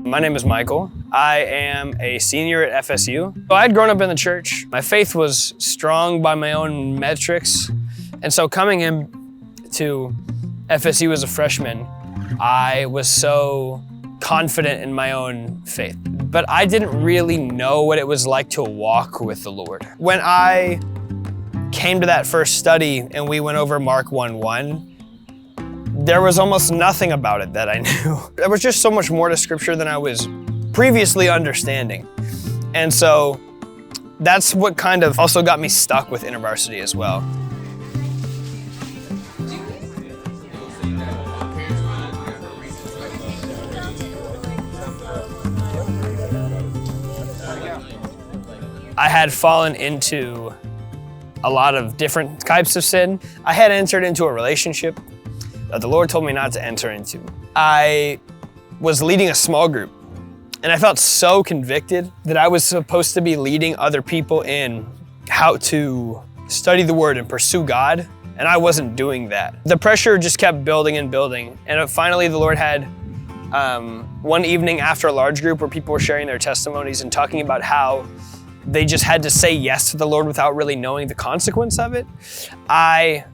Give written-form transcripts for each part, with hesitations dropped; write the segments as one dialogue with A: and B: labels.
A: My name is Michael. I am a senior at FSU. So I had grown up in the church. My faith was strong by my own metrics. And so coming in to FSU as a freshman, I was so confident in my own faith. But I didn't really know what it was like to walk with the Lord. When I came to that first study and we went over Mark 1:1, there was almost nothing about it that I knew. There was just so much more to Scripture than I was previously understanding. And so that's what kind of also got me stuck with InterVarsity as well. I had fallen into a lot of different types of sin. I had entered into a relationship that the Lord told me not to enter into. I was leading a small group, and I felt so convicted that I was supposed to be leading other people in how to study the Word and pursue God, and I wasn't doing that. The pressure just kept building and building, and finally the Lord had one evening after a large group where people were sharing their testimonies and talking about how they just had to say yes to the Lord without really knowing the consequence of it. I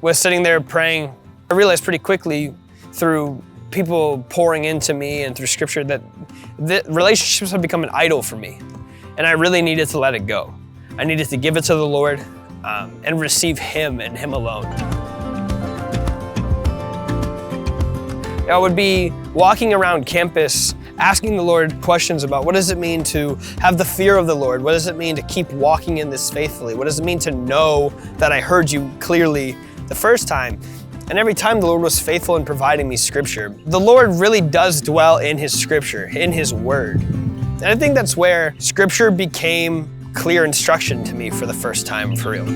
A: was sitting there praying. I realized pretty quickly through people pouring into me and through Scripture that the relationships had become an idol for me. And I really needed to let it go. I needed to give it to the Lord and receive Him and Him alone. I would be walking around campus asking the Lord questions about what does it mean to have the fear of the Lord? What does it mean to keep walking in this faithfully? What does it mean to know that I heard you clearly the first time? And every time the Lord was faithful in providing me Scripture. The Lord really does dwell in His Scripture, in His Word. And I think that's where Scripture became clear instruction to me for the first time, for real.